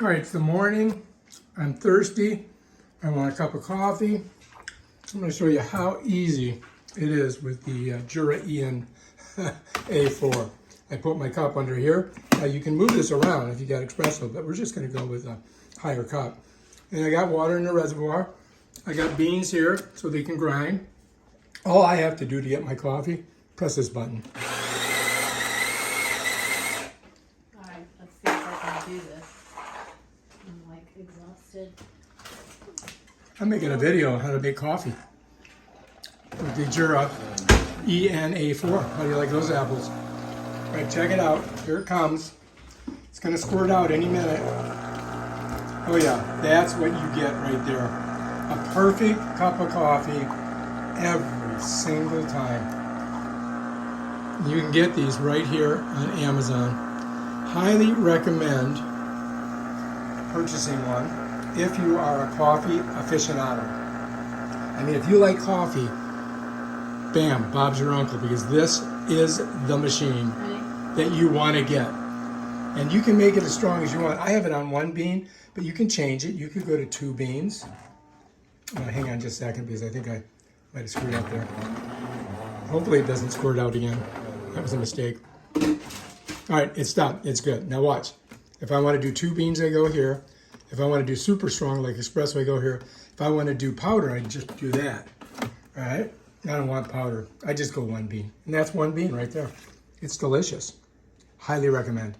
All right, it's the morning. I'm thirsty. I want a cup of coffee. I'm going to show you how easy it is with the Jura ena4. I put my cup under here. You can move this around if you got espresso, but we're just going to go with a higher cup. And I got water in the reservoir. I got beans here so they can grind. All I have to do to get my coffee, press this button. All right, let's see if I can do this. I'm like exhausted. I'm making a video on how to make coffee with the Jura ena4. How do you like those apples? All right, check it out. Here it comes. It's going to squirt out any minute. Oh yeah, that's what you get right there. A perfect cup of coffee every single time. You can get these right here on Amazon. Highly recommend purchasing one if you are a coffee aficionado. I mean, if you like coffee, bam, Bob's your uncle, because this is the machine that you want to get. And you can make it as strong as you want. I have it on 1 bean, but you can change it. You could go to 2 beans. Hang on just a second, because I think I might have screwed up there. Hopefully it doesn't squirt out again. That was a mistake. All right, it's done. It's good. Now watch. If I want to do 2 beans, I go here. If I want to do super strong like espresso, I go here. If I want to do powder, I just do that. All right? I don't want powder. I just go 1 bean. And that's 1 bean right there. It's delicious. Highly recommend.